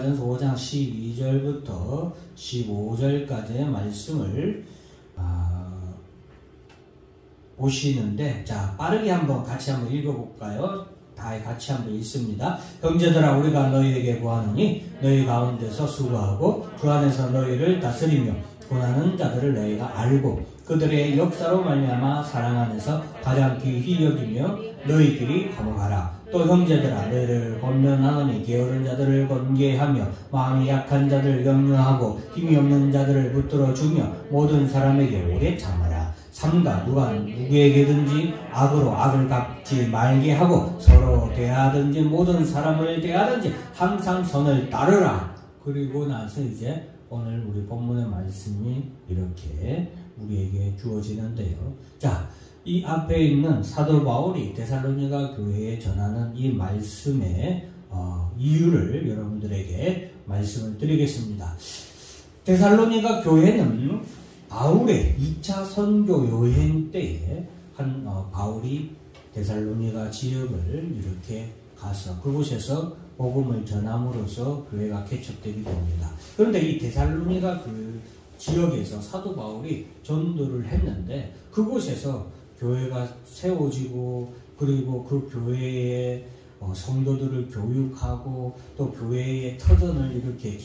전서 5장 12절부터 15절까지의 말씀을 보시는데, 자, 빠르게 같이 한번 읽어볼까요? 다 같이 한번 읽습니다. 형제들아, 우리가 너희에게 구하노니 너희 가운데서 수고하고 주 안에서 너희를 다스리며 고난하는 자들을 너희가 알고 그들의 역사로 말미암아 사랑 안에서 가장 귀히 여기며 너희끼리 화목하라. 또 형제들아, 너희를 권면하노니 게으른 자들을 권계하며 마음이 약한 자들을 격려하고 힘이 없는 자들을 붙들어 주며 모든 사람에게 오래 참아라. 삼가 누가 누구에게든지 악으로 악을 갚지 말게 하고 서로 대하든지 모든 사람을 대하든지 항상 선을 따르라. 그리고 나서 이제 오늘 우리 본문의 말씀이 이렇게 우리에게 주어지는데요. 자, 이 앞에 있는 사도 바울이 데살로니가 교회에 전하는 이 말씀의 이유를 여러분들에게 말씀을 드리겠습니다. 데살로니가 교회는 바울의 2차 선교 여행 때에 바울이 데살로니가 지역을 이렇게 가서 그곳에서 복음을 전함으로써 교회가 개척되게 됩니다. 그런데 이 데살로니가 그 지역에서 사도 바울이 전도를 했는데 그곳에서 교회가 세워지고 그리고 그 교회의 성도들을 교육하고 또 교회의 터전을 이렇게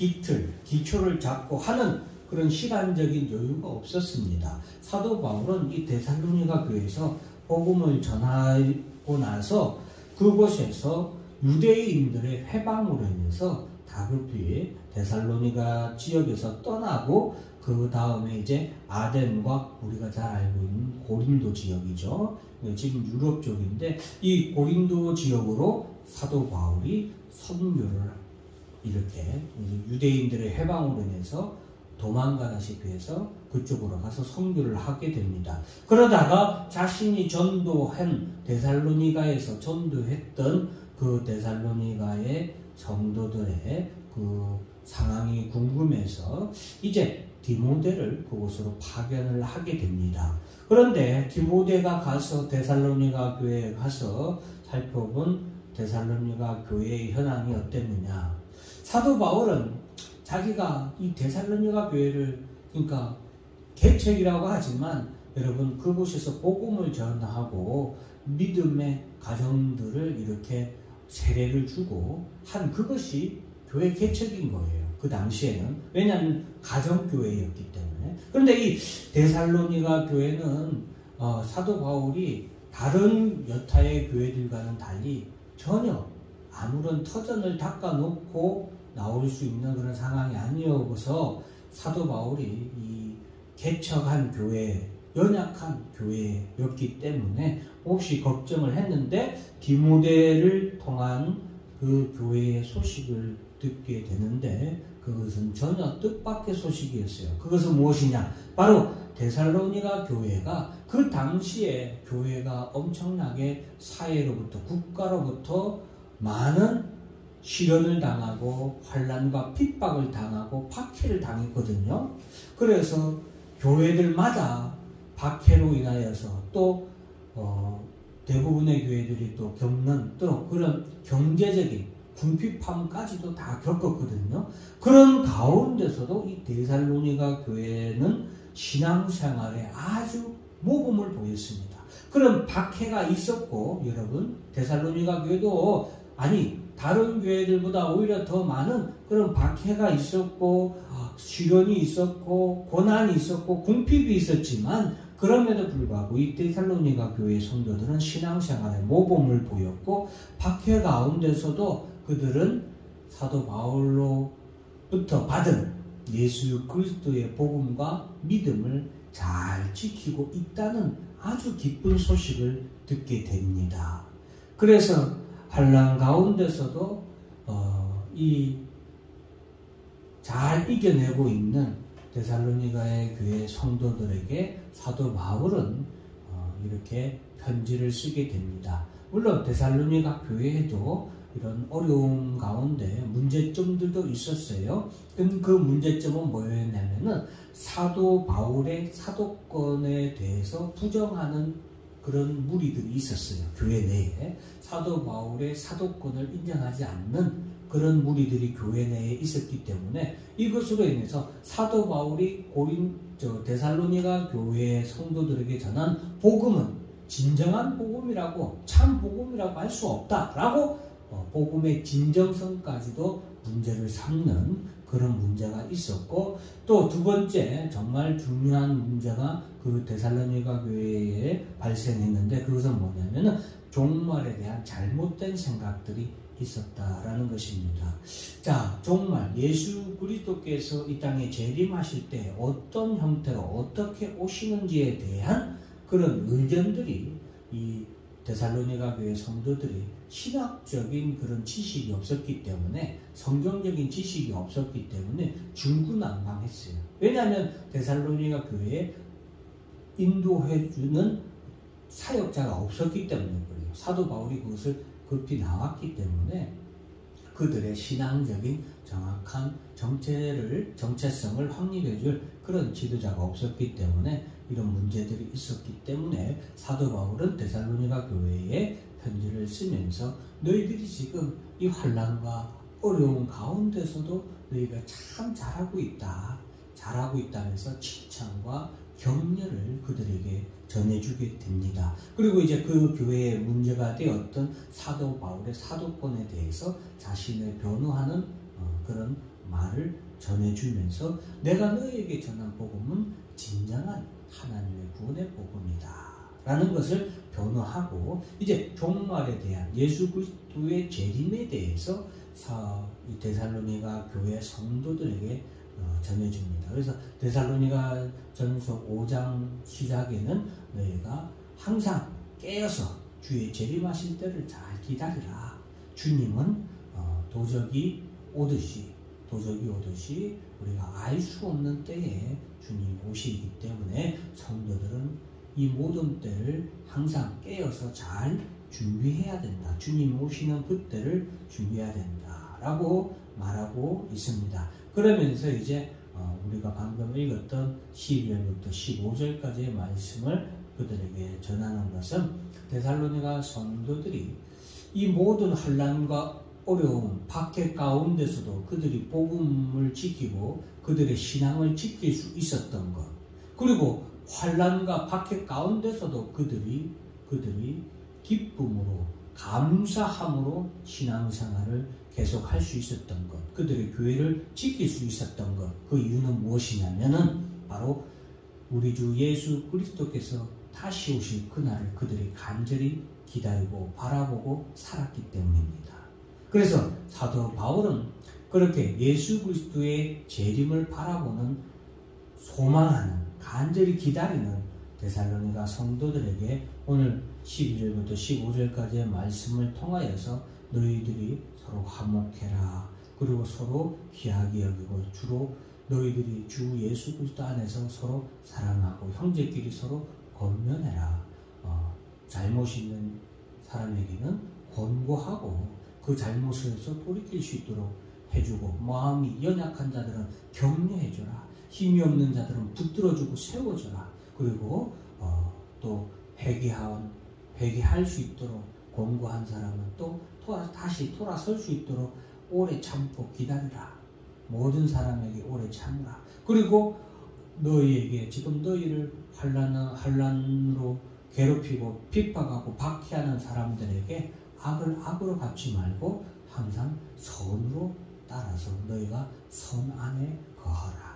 기초를 잡고 하는 그런 시간적인 여유가 없었습니다. 사도 바울은 이 데살로니가 교회에서 복음을 전하고 나서 그곳에서 유대인들의 회방으로 인해서 다급히 데살로니가 지역에서 떠나고 그 다음에 이제 아덴과 우리가 잘 알고 있는 고린도 지역이죠. 지금 유럽 쪽인데 이 고린도 지역으로 사도 바울이 선교를 이렇게 유대인들의 회방으로 인해서 도망가다시피 해서 그쪽으로 가서 선교를 하게 됩니다. 그러다가 자신이 전도한 데살로니가에서 전도했던 그 데살로니가의 성도들의 그 상황이 궁금해서 이제 디모데를 그곳으로 파견을 하게 됩니다. 그런데 디모데가 가서 데살로니가 교회에 가서 살펴본 데살로니가 교회의 현황이 어땠느냐. 사도 바울은 자기가 이 데살로니가 교회를 그러니까 개척이라고 하지만 여러분 그곳에서 복음을 전하고 믿음의 가정들을 이렇게 세례를 주고 한 그것이 교회 개척인 거예요. 그 당시에는. 왜냐하면 가정교회였기 때문에. 그런데 이 데살로니가 교회는 사도 바울이 다른 여타의 교회들과는 달리 전혀 아무런 터전을 닦아놓고 나올 수 있는 그런 상황이 아니어서 사도 바울이 이 개척한 교회, 연약한 교회였기 때문에 혹시 걱정을 했는데 디모데를 통한 그 교회의 소식을 듣게 되는데 그것은 전혀 뜻밖의 소식이었어요. 그것은 무엇이냐? 바로 데살로니가 교회가 그 당시에 교회가 엄청나게 사회로부터 국가로부터 많은 시련을 당하고 환난과 핍박을 당하고 박해를 당했거든요. 그래서 교회들마다 박해로 인하여서 또 대부분의 교회들이 또 겪는 또 그런 경제적인 궁핍함까지도 다 겪었거든요. 그런 가운데서도 이 데살로니가 교회는 신앙생활에 아주 모범을 보였습니다. 그런 박해가 있었고 여러분 데살로니가 교회도 다른 교회들보다 오히려 더 많은 그런 박해가 있었고 시련이 있었고 고난이 있었고 궁핍이 있었지만 그럼에도 불구하고 이 데살로니가 교회의 성도들은 신앙생활에 모범을 보였고 박해 가운데서도 그들은 사도 바울로부터 받은 예수 그리스도의 복음과 믿음을 잘 지키고 있다는 아주 기쁜 소식을 듣게 됩니다. 그래서 환난 가운데서도 잘 이겨내고 있는 데살로니가의 교회 성도들에게 사도 바울은 이렇게 편지를 쓰게 됩니다. 물론 데살로니가 교회에도 이런 어려움 가운데 문제점들도 있었어요. 그 문제점은 뭐였냐면은 사도 바울의 사도권에 대해서 부정하는 그런 무리들이 있었어요. 교회 내에 사도 바울의 사도권을 인정하지 않는 그런 무리들이 교회 내에 있었기 때문에 이것으로 인해서 사도 바울이 데살로니가 교회의 성도들에게 전한 복음은 진정한 복음이라고, 참 복음이라고 할 수 없다라고 복음의 진정성까지도 문제를 삼는 그런 문제가 있었고, 또 두 번째 정말 중요한 문제가 그 데살로니가 교회에 발생했는데, 그것은 뭐냐면은 종말에 대한 잘못된 생각들이 있었다라는 것입니다. 자, 종말, 예수 그리스도께서 이 땅에 재림하실 때 어떤 형태로 어떻게 오시는지에 대한 그런 의견들이 이 데살로니가 교회 성도들이 신학적인 그런 지식이 없었기 때문에, 성경적인 지식이 없었기 때문에 중구난방했어요. 왜냐하면 데살로니가 교회에 인도해주는 사역자가 없었기 때문에 그래요. 사도 바울이 그것을 급히 나왔기 때문에 그들의 신앙적인 정확한 정체성을 확립해줄 그런 지도자가 없었기 때문에 이런 문제들이 있었기 때문에 사도 바울은 데살로니가 교회에 편지를 쓰면서 너희들이 지금 이 환난과 어려운 가운데서도 너희가 참 잘하고 있다면서 칭찬과 격려를 그들에게 전해주게 됩니다. 그리고 이제 그 교회의 문제가 되었던 사도 바울의 사도권에 대해서 자신을 변호하는 그런 말을 전해주면서 내가 너에게 전한 복음은 진정한 하나님의 구원의 복음이다 라는 것을 변호하고, 이제 종말에 대한 예수 그리스도의 재림에 대해서 이 데살로니가 교회 성도들에게 전해줍니다. 그래서 데살로니가 전서 5장 시작에는 너희가 항상 깨어서 주의 재림하실 때를 잘 기다리라. 주님은 도적이 오듯이 우리가 알 수 없는 때에 주님이 오시기 때문에 성도들은 이 모든 때를 항상 깨어서 잘 준비해야 된다. 주님이 오시는 그때를 준비해야 된다 라고 말하고 있습니다. 그러면서 이제 우리가 방금 읽었던 12절부터 15절까지의 말씀을 그들에게 전하는 것은 데살로니가 성도들이 이 모든 환난과 어려움, 박해 가운데서도 그들이 복음을 지키고 그들의 신앙을 지킬 수 있었던 것, 그리고 환난과 박해 가운데서도 그들이 기쁨으로 감사함으로 신앙생활을 계속할 수 있었던 것, 그들의 교회를 지킬 수 있었던 것, 그 이유는 무엇이냐면은 바로 우리 주 예수 그리스도께서 다시 오실 그날을 그들이 간절히 기다리고 바라보고 살았기 때문입니다. 그래서 사도 바울은 그렇게 예수 그리스도의 재림을 바라보는, 소망하는, 간절히 기다리는 데살로니가 성도들에게 오늘 12절부터 15절까지의 말씀을 통하여서 너희들이 서로 화목해라. 그리고 서로 귀하게 여기고 주로 너희들이 주 예수 그리스도 안에서 서로 사랑하고 형제끼리 서로 권면해라. 잘못 있는 사람에게는 권고하고 그 잘못에서 돌이킬 수 있도록 해주고, 마음이 연약한 자들은 격려해줘라. 힘이 없는 자들은 붙들어주고 세워줘라. 그리고 또 회개할 수 있도록 권고한 사람은 또 다시 돌아설 수 있도록 오래 참고 기다리라. 모든 사람에게 오래 참으라. 그리고 너희에게 지금 너희를 환난으로 괴롭히고 핍박하고 박해하는 사람들에게 악을 악으로 갚지 말고 항상 선으로 따라서 너희가 선 안에 거하라.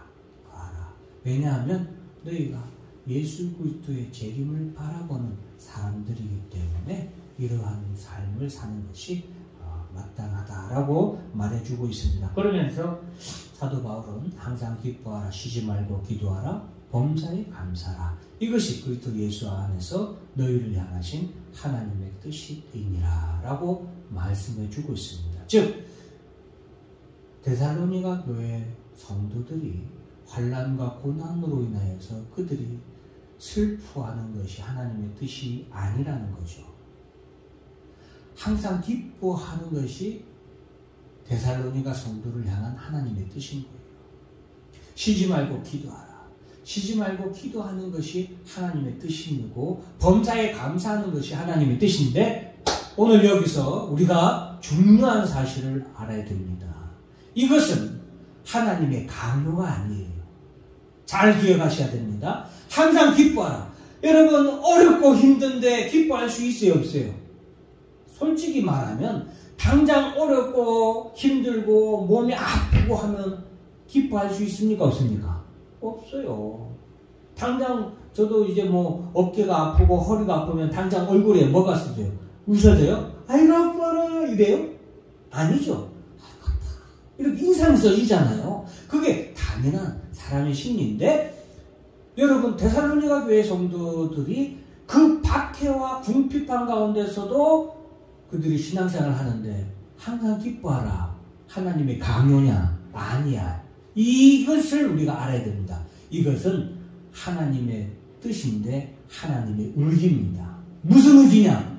왜냐하면 너희가 예수 그리스도의 재림을 바라보는 사람들이기 때문에 이러한 삶을 사는 것이 마땅하다라고 말해주고 있습니다. 그러면서 사도 바울은 항상 기뻐하라, 쉬지 말고 기도하라, 범사에 감사하라. 이것이 그리스도 예수 안에서 너희를 향하신 하나님의 뜻이니라 라고 말씀해주고 있습니다. 즉 데살로니가 교회 성도들이 환난과 고난으로 인하여서 그들이 슬퍼하는 것이 하나님의 뜻이 아니라는 거죠. 항상 기뻐하는 것이 데살로니가 성도를 향한 하나님의 뜻인 거예요. 쉬지 말고 기도하라. 쉬지 말고 기도하는 것이 하나님의 뜻이고 범사에 감사하는 것이 하나님의 뜻인데, 오늘 여기서 우리가 우리가 중요한 사실을 알아야 됩니다. 이것은 하나님의 강요가 아니에요. 잘 기억하셔야 됩니다. 항상 기뻐하라. 여러분, 어렵고 힘든데 기뻐할 수 있어요, 없어요? 솔직히 말하면 당장 어렵고 힘들고 몸이 아프고 하면 기뻐할 수 있습니까, 없습니까? 없어요. 당장 저도 이제 뭐 어깨가 아프고 허리가 아프면 당장 얼굴에 뭐가 쓰죠? 웃어져요? 아이고 아파라 이래요? 아니죠. 이렇게 인상이 써지잖아요. 그게 당연한 사람의 심리인데, 여러분, 데살로니가 교회 성도들이 그 박해와 궁핍한 가운데서도 그들이 신앙생활을 하는데 항상 기뻐하라. 하나님의 강요냐? 아니야. 이것을 우리가 알아야 됩니다. 이것은 하나님의 뜻인데 하나님의 의지입니다. 무슨 의지냐?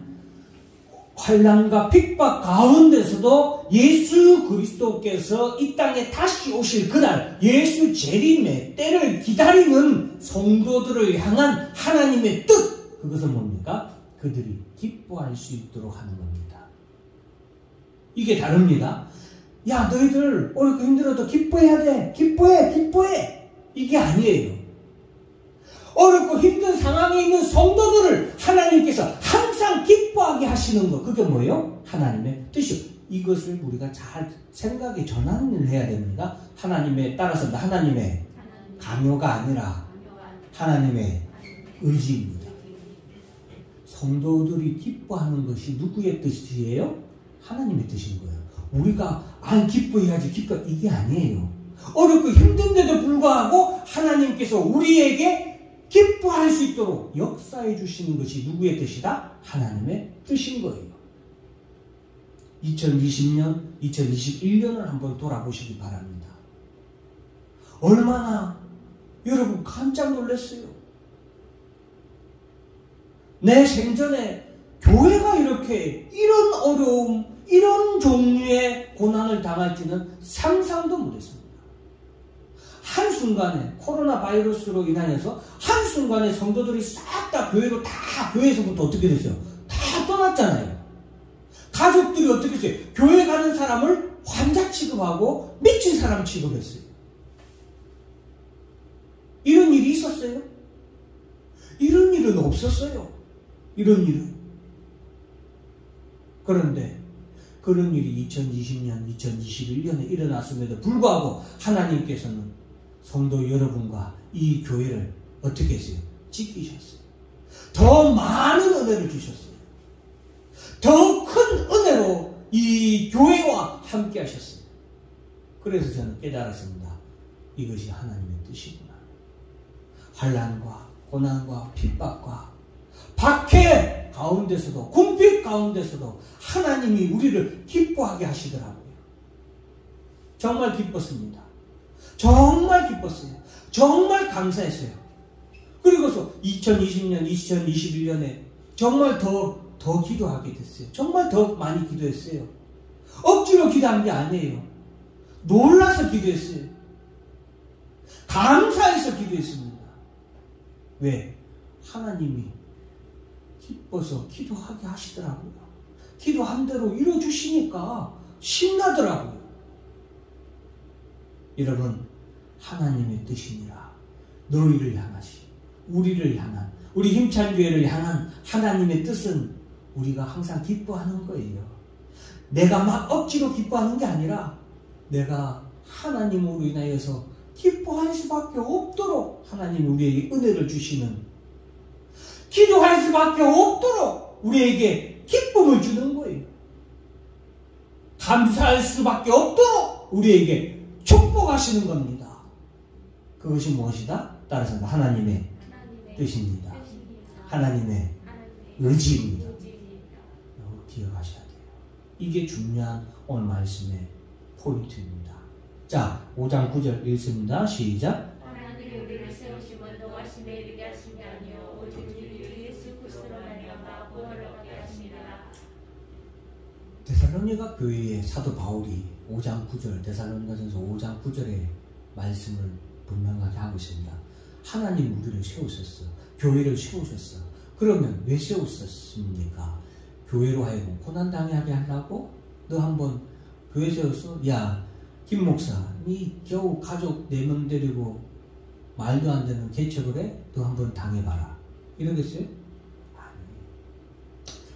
환난과 핍박 가운데서도 예수 그리스도께서 이 땅에 다시 오실 그날 예수 재림의 때를 기다리는 성도들을 향한 하나님의 뜻, 그것은 뭡니까? 그들이 기뻐할 수 있도록 하는 겁니다. 이게 다릅니다. 야, 너희들 어렵고 힘들어도 기뻐해야 돼. 기뻐해. 이게 아니에요. 어렵고 힘든 상황에 있는 성도들을 하나님께서 항상 기뻐하게 하시는 것, 그게 뭐예요? 하나님의 뜻이요. 이것을 우리가 잘 생각에 전환을 해야 됩니다. 하나님의, 따라서 하나님의 강요가 아니라 하나님의 의지입니다. 성도들이 기뻐하는 것이 누구의 뜻이에요? 하나님의 뜻인 거예요. 우리가 기뻐해야지, 이게 아니에요. 어렵고 힘든데도 불구하고 하나님께서 우리에게 기뻐할 수 있도록 역사해 주시는 것이 누구의 뜻이다? 하나님의 뜻인 거예요. 2020년, 2021년을 한번 돌아보시기 바랍니다. 얼마나 여러분 깜짝 놀랐어요. 내 생전에 교회가 이렇게 이런 어려움, 이런 종류의 고난을 당할지는 상상도 못했습니다. 한순간에 코로나 바이러스로 인하여서 한순간에 성도들이 싹 다 교회로 다, 교회에서부터 어떻게 됐어요? 다 떠났잖아요. 가족들이 어떻게 했어요? 교회 가는 사람을 환자 취급하고 미친 사람 취급했어요. 이런 일이 있었어요? 이런 일은 없었어요. 이런 일은. 그런데 그런 일이 2020년, 2021년에 일어났음에도 불구하고 하나님께서는 성도 여러분과 이 교회를 어떻게 했어요? 지키셨어요. 더 많은 은혜를 주셨어요. 더 큰 은혜로 이 교회와 함께 하셨어요. 그래서 저는 깨달았습니다. 이것이 하나님의 뜻이구나. 환난과 고난과 핍박과 박해 가운데서도, 궁핍 가운데서도 하나님이 우리를 기뻐하게 하시더라고요. 정말 기뻤습니다. 정말 기뻤어요. 정말 감사했어요. 그리고서 2020년, 2021년에 정말 더 기도하게 됐어요. 정말 더 많이 기도했어요. 억지로 기도한 게 아니에요. 놀라서 기도했어요. 감사해서 기도했습니다. 왜? 하나님이 기뻐서 기도하게 하시더라고요. 기도한 대로 이루어주시니까 신나더라고요. 여러분, 하나님의 뜻이니라. 너희를 향하시, 우리를 향한, 우리 힘찬 교회를 향한 하나님의 뜻은 우리가 항상 기뻐하는 거예요. 내가 막 억지로 기뻐하는 게 아니라 내가 하나님으로 인하여서 기뻐할 수밖에 없도록 하나님이 우리에게 은혜를 주시는, 기도할 수밖에 없도록 우리에게 기쁨을 주는 거예요. 감사할 수밖에 없도록 우리에게 축복하시는 겁니다. 그것이 무엇이다? 따라서 하나님의 뜻입니다. 하나님의 의지입니다. 기억하셔야 돼요. 이게 중요한 오늘 말씀의 포인트입니다. 자, 5장 9절 읽습니다. 시작. 하나님이 우리를 세우심은 노하심에 이르게 하심이 아니요 오직 우리를 예수 그리스도로 말미암아 구원을 얻게 하심이라. 데살로니가 교회의 사도 바울이 5장 9절, 데살로니가전서 5장 9절의 말씀을 분명하게 하고 있습니다. 하나님 우리를 세우셨어. 교회를 세우셨어. 그러면 왜 세우셨습니까? 교회로 하여금 고난당하게 하려고? 너 한번 교회 세워서 야 김 목사 니 겨우 가족 4명 데리고 말도 안 되는 개척을 해? 너 한번 당해봐라. 이러겠어요? 아니.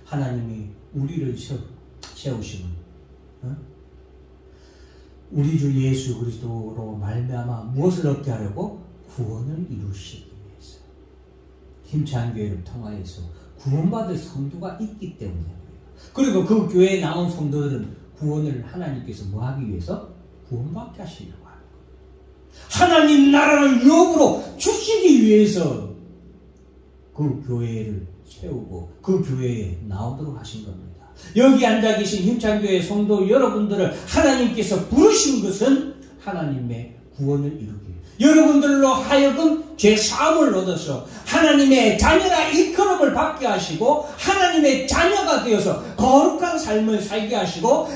하나님이 우리를 세우시면 우리 주 예수 그리스도로 말미암아 무엇을 얻게 하려고? 구원을 이루시기 위해서. 힘찬 교회를 통하여서 구원받을 성도가 있기 때문에. 그리고 그 교회에 나온 성도들은 구원을 하나님께서 뭐 하기 위해서? 구원받게 하시려고 하는 거예요. 하나님 나라를 유업으로 주시기 위해서 그 교회를 세우고 그 교회에 나오도록 하신 겁니다. 여기 앉아 계신 힘찬 교회 성도 여러분들을 하나님께서 부르신 것은 하나님의 구원을 이루기 위해 여러분들로 하여금 죄 사함을 얻어서 하나님의 자녀라 일컬음을 받게 하시고 하나님의 자녀가 되어서 거룩한 삶을 살게 하시고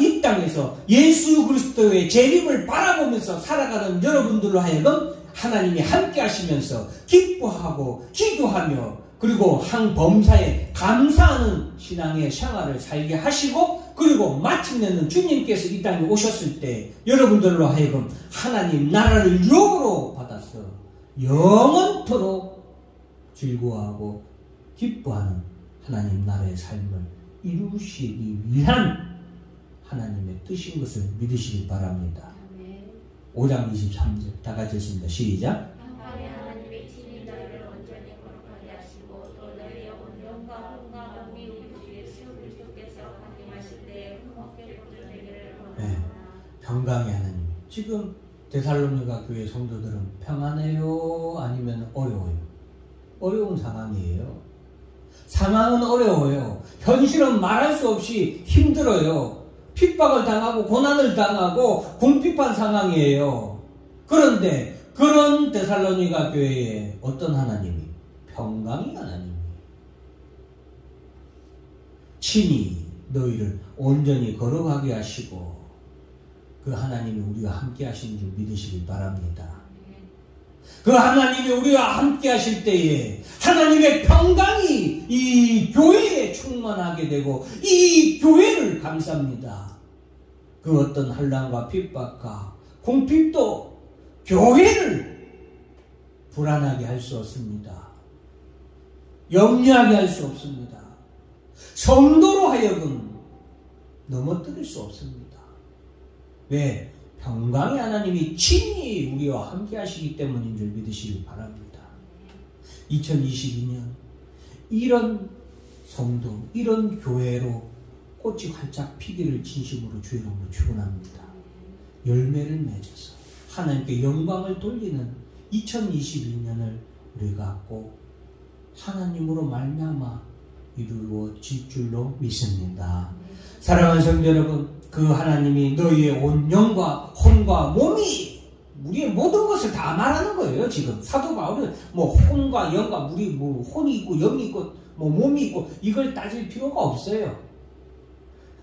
이 땅에서 예수 그리스도의 재림을 바라보면서 살아가는 여러분들로 하여금 하나님이 함께 하시면서 기뻐하고 기도하며 그리고 항범사에 감사하는 신앙의 생활을 살게 하시고 그리고 마침내는 주님께서 이 땅에 오셨을 때 여러분들로 하여금 하나님 나라를 유업으로 받아서 영원토록 즐거워하고 기뻐하는 하나님 나라의 삶을 이루시기 위한 하나님의 뜻인 것을 믿으시기 바랍니다. 5장 23절 다 같이 했습니다. 시작. 하나님의 친히 너희를 온전히 거룩하게 하시고 또 너희의 온전과 혼과 몸이 우리 주 예수 그리스도께서 강림하실 때에 흠없게 거듭되기를 원하노라. 평강의 하나님. 지금 데살로니가 교회 성도들은 평안해요? 아니면 어려워요? 어려운 상황이에요. 상황은 어려워요. 현실은 말할 수 없이 힘들어요. 핍박을 당하고 고난을 당하고 궁핍한 상황이에요. 그런데 그런 데살로니가 교회에 어떤 하나님이? 평강의 하나님이 친히 너희를 온전히 거룩하게 하시고 그 하나님이 우리와 함께 하신 줄 믿으시기 바랍니다. 그 하나님이 우리와 함께 하실 때에 하나님의 평강이 이 교회에 충만하게 되고 이 교회를 감쌉니다. 그 어떤 환난과 핍박과 궁핍도 교회를 불안하게 할 수 없습니다. 염려하게 할 수 없습니다. 성도로 하여금 넘어뜨릴 수 없습니다. 왜? 평강의 하나님이 친히 우리와 함께 하시기 때문인 줄 믿으시기 바랍니다. 2022년 이런 성도, 이런 교회로 꽃이 활짝 피기를 진심으로 주의 이름으로 축원합니다. 열매를 맺어서 하나님께 영광을 돌리는 2022년을 우리가 꼭 하나님으로 말미암아 이루어질 줄로 믿습니다. 사랑하는 성도 여러분, 그 하나님이 너희의 온 영과 혼과 몸이 우리의 모든 것을 다 말하는 거예요. 지금 사도 바울은 뭐 혼과 영과 우리 뭐 혼이 있고 영이 있고 뭐 몸이 있고 이걸 따질 필요가 없어요.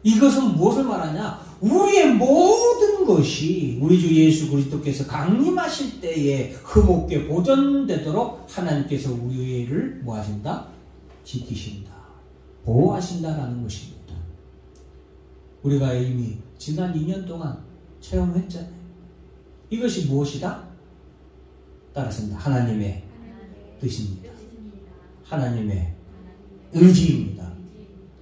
이것은 무엇을 말하냐? 우리의 모든 것이 우리 주 예수 그리스도께서 강림하실 때에 흠없게 보존되도록 하나님께서 우리를 뭐 하신다? 지키신다. 보호하신다라는 것입니다. 우리가 이미 지난 2년 동안 체험했잖아요. 이것이 무엇이다? 따라서입니다. 하나님의 뜻입니다. 하나님의 의지입니다.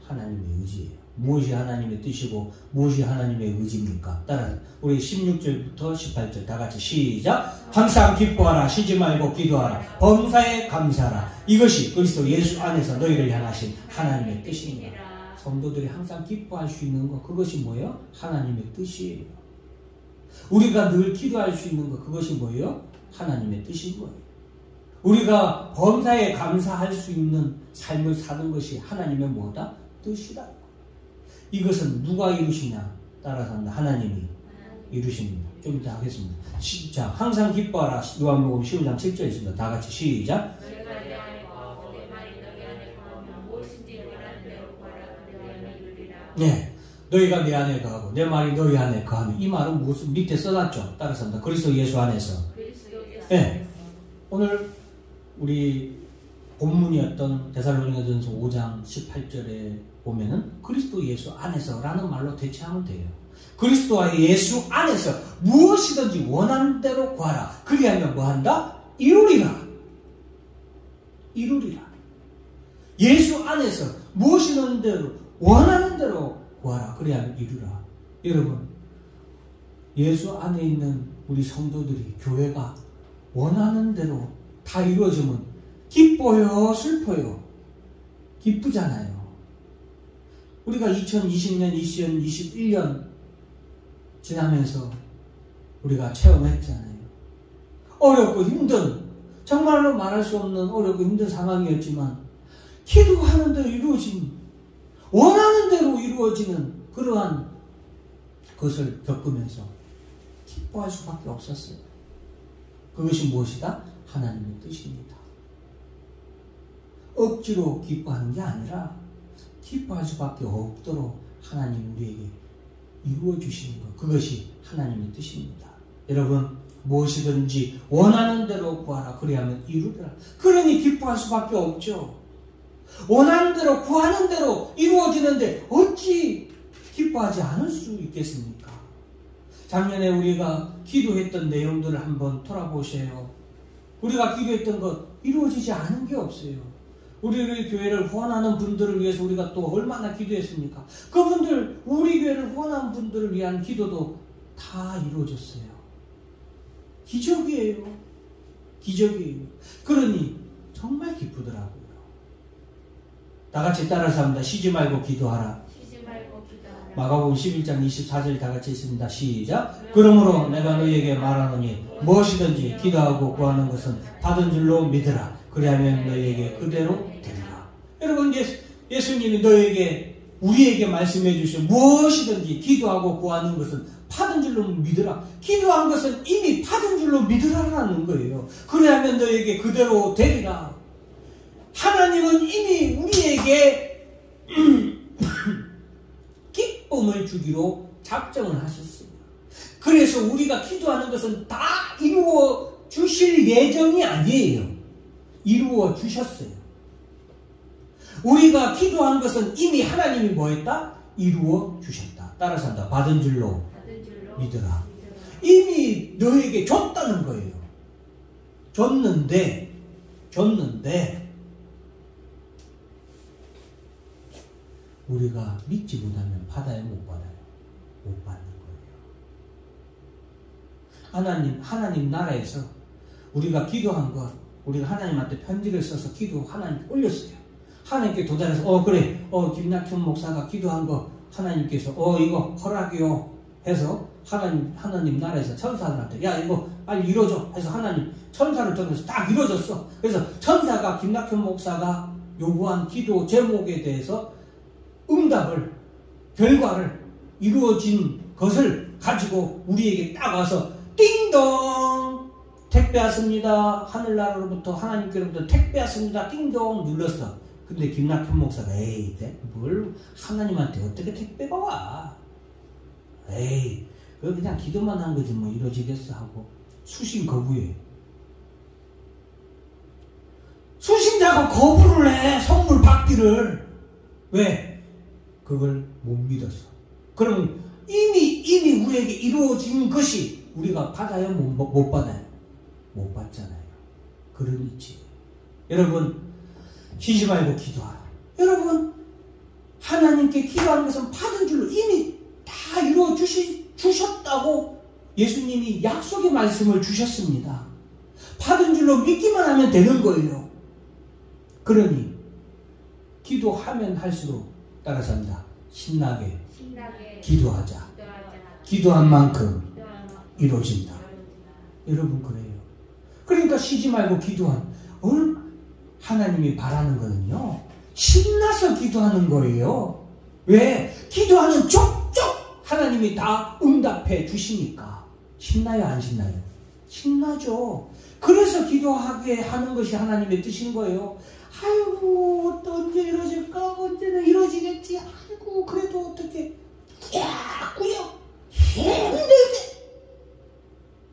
하나님의 의지예요. 무엇이 하나님의 뜻이고 무엇이 하나님의 의지입니까? 따라서 우리 16절부터 18절 다 같이 시작. 항상 기뻐하라. 쉬지 말고 기도하라. 범사에 감사하라. 이것이 그리스도 예수 안에서 너희를 향하신 하나님의 뜻입니다. 성도들이 항상 기뻐할 수 있는 것, 그것이 뭐예요? 하나님의 뜻이에요. 우리가 늘 기도할 수 있는 것, 그것이 뭐예요? 하나님의 뜻인 거예요. 우리가 범사에 감사할 수 있는 삶을 사는 것이 하나님의 뭐다? 뜻이다. 이것은 누가 이루시냐? 따라서 하나님이 이루십니다. 좀 이따 하겠습니다. 자, 항상 기뻐하라. 요한복음 15장 7절에 있습니다. 다 같이 시작. 네, 너희가 내 안에 거하고 내 말이 너희 안에 거하면, 이 말은 무슨 밑에 써놨죠. 따라서 그리스도 예수 안에서. 네, 오늘 우리 본문이었던 데살로니가전서 5장 18절에 보면은 그리스도 예수 안에서라는 말로 대체하면 돼요. 그리스도와 예수 안에서 무엇이든지 원하는 대로 구하라. 그리하면 뭐한다? 이루리라. 이루리라. 예수 안에서 무엇이든 대로 원하는 대로 구하라. 그리하면 이루라. 여러분, 예수 안에 있는 우리 성도들이, 교회가 원하는 대로 다 이루어지면 기뻐요, 슬퍼요? 기쁘잖아요. 우리가 2020년, 2021년 지나면서 우리가 체험했잖아요. 어렵고 힘든, 정말로 말할 수 없는 어렵고 힘든 상황이었지만 기도하는 대로 이루어진, 원하는 대로 이루어지는 그러한 것을 겪으면서 기뻐할 수밖에 없었어요. 그것이 무엇이다? 하나님의 뜻입니다. 억지로 기뻐하는 게 아니라 기뻐할 수밖에 없도록 하나님 우리에게 이루어 주시는 것, 그것이 하나님의 뜻입니다. 여러분, 무엇이든지 원하는 대로 구하라. 그리하면 이루리라. 그러니 기뻐할 수밖에 없죠. 원하는 대로 구하는 대로 이루어지는데 어찌 기뻐하지 않을 수 있겠습니까? 작년에 우리가 기도했던 내용들을 한번 돌아보세요. 우리가 기도했던 것 이루어지지 않은 게 없어요. 우리 교회를 후원하는 분들을 위해서 우리가 또 얼마나 기도했습니까? 그분들, 우리 교회를 후원하는 분들을 위한 기도도 다 이루어졌어요. 기적이에요. 기적이에요. 그러니 정말 기쁘더라고요. 다 같이 따라서 합니다. 쉬지 말고 기도하라. 마가복음 11장 24절 다 같이 있습니다. 시작. 그러므로 내가 너희에게 말하노니 무엇이든지 기도하고 구하는 것은 받은 줄로 믿으라. 그리하면 너희에게 그대로 되리라. 여러분, 예수님이 너희에게, 우리에게 말씀해 주신 무엇이든지 기도하고 구하는 것은 받은 줄로 믿으라. 기도한 것은 이미 받은 줄로 믿으라라는 거예요. 그리하면 너희에게 그대로 되리라. 하나님은 이미 우리에게 기쁨을 주기로 작정을 하셨어요. 그래서 우리가 기도하는 것은 다 이루어 주실 예정이 아니에요. 이루어 주셨어요. 우리가 기도한 것은 이미 하나님이 뭐 했다? 이루어 주셨다. 따라서 한다. 받은 줄로 믿으라. 이미 너에게 줬다는 거예요. 줬는데 우리가 믿지 못하면 받아요, 못 받아요? 못 받는 거예요. 하나님 나라에서 우리가 기도한 것, 우리가 하나님한테 편지를 써서 기도 하나님께 올렸어요. 하나님께 도달해서 그래, 김낙현 목사가 기도한 거 하나님께서 이거 허락이요 해서 하나님 나라에서 천사들한테 야 이거 빨리 이루어줘 해서 하나님 천사를 통해서 딱 이루어졌어. 그래서 천사가 김낙현 목사가 요구한 기도 제목에 대해서 결과를 이루어진 것을 가지고 우리에게 딱 와서 띵동 택배 왔습니다. 하늘나라로부터 하나님께로부터 택배 왔습니다. 띵동 눌렀어. 근데 김낙현 목사가 에이 뭘 하나님한테 어떻게 택배가 와? 에이 그거 그냥 기도만 한 거지 뭐 이루어지겠어 하고 수신 거부해. 수신자가 거부를 해. 선물 받기를. 왜? 그걸 못 믿었어. 그러면 이미 우리에게 이루어진 것이 우리가 받아요? 못 받아요? 못 받잖아요. 그런 이치. 여러분, 쉬지 말고 기도하라. 여러분, 하나님께 기도하는 것은 받은 줄로 이미 다 이루어 주셨다고 예수님이 약속의 말씀을 주셨습니다. 받은 줄로 믿기만 하면 되는 거예요. 그러니 기도하면 할수록 따라서 합니다. 신나게 기도하자. 기도한 만큼 이루어진다. 여러분 그래요. 그러니까 쉬지 말고 기도한 하나님이 바라는 거는요. 신나서 기도하는 거예요. 왜? 기도하는 족족 하나님이 다 응답해 주시니까. 신나요 안 신나요? 신나죠. 그래서 기도하게 하는 것이 하나님의 뜻인 거예요. 아이고 또 언제 이루어질까? 언제는 이루어지겠지. 아이고 그래도 어떻게 꾸역 힘들게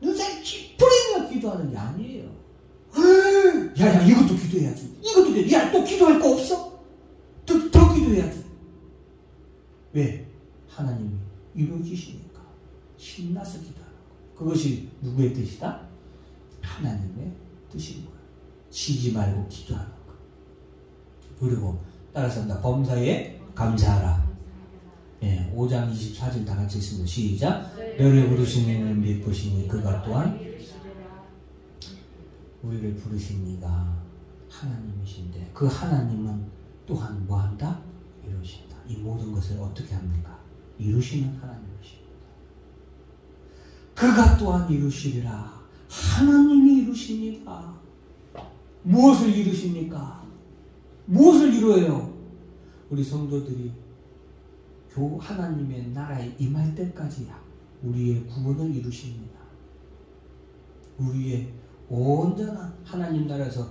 눈살 찌푸리며 기도하는 게 아니에요. 야야 이것도 기도해야지. 이것도 야 또 기도할 거 없어? 더 기도해야지. 왜? 하나님이 이루어지시니까 신나서 기도하는 거예요. 그것이 누구의 뜻이다? 하나님의 뜻인 거예요. 쉬지 말고 기도하는 거. 그리고 따라서 범사에 감사하라. 5장 24절 다 같이 있습니다. 시작. 너를 부르신 이는 미쁘시니 그가 또한 우리를 부르십니다. 하나님이신데 그 하나님은 또한 뭐한다? 이루신다. 이 모든 것을 어떻게 합니까? 이루시는 하나님이십니다. 그가 또한 이루시리라. 하나님이 이루십니다. 무엇을 이루십니까? 무엇을 이루어요? 우리 성도들이 하나님의 나라에 임할 때까지야 우리의 구원을 이루십니다. 우리의 온전한 하나님 나라에서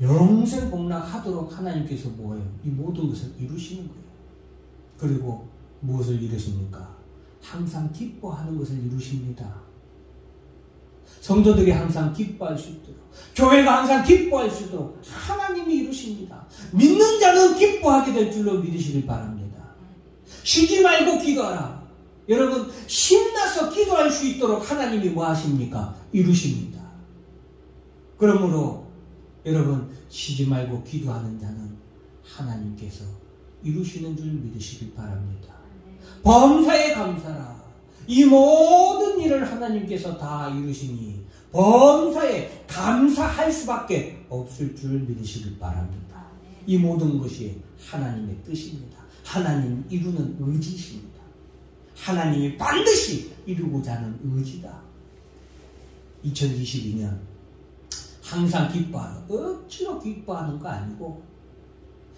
영생 복락하도록 하나님께서 뭐예요? 이 모든 것을 이루시는 거예요. 그리고 무엇을 이루십니까? 항상 기뻐하는 것을 이루십니다. 성도들이 항상 기뻐할 수 있도록, 교회가 항상 기뻐할 수 있도록 하나님이 이루십니다. 믿는 자는 기뻐하게 될 줄로 믿으시길 바랍니다. 쉬지 말고 기도하라. 여러분, 신나서 기도할 수 있도록 하나님이 뭐 하십니까? 이루십니다. 그러므로 여러분, 쉬지 말고 기도하는 자는 하나님께서 이루시는 줄 믿으시길 바랍니다. 범사에 감사라. 이 모든 일을 하나님께서 다 이루시니 범사에 감사할 수밖에 없을 줄 믿으시길 바랍니다. 이 모든 것이 하나님의 뜻입니다. 하나님 이루는 의지십니다. 하나님이 반드시 이루고자 하는 의지다. 2022년 항상 기뻐하라. 억지로 기뻐하는 거 아니고,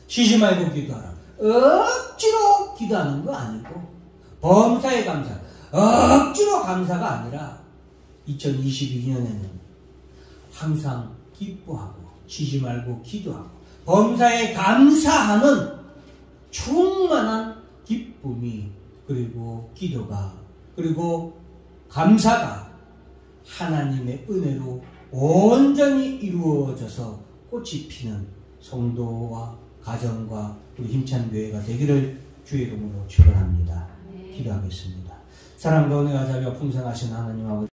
쉬지 말고 기도하라. 억지로 기도하는 거 아니고, 범사에 감사. 억지로 감사가 아니라 2022년에는 항상 기뻐하고 쉬지 말고 기도하고 범사에 감사하는 충만한 기쁨이, 그리고 기도가, 그리고 감사가 하나님의 은혜로 온전히 이루어져서 꽃이 피는 성도와 가정과 우리 힘찬 교회가 되기를 주의 이름으로 축원합니다. 기도하겠습니다. 사랑과 은혜와 자비와 풍성하신 하나님 아버지,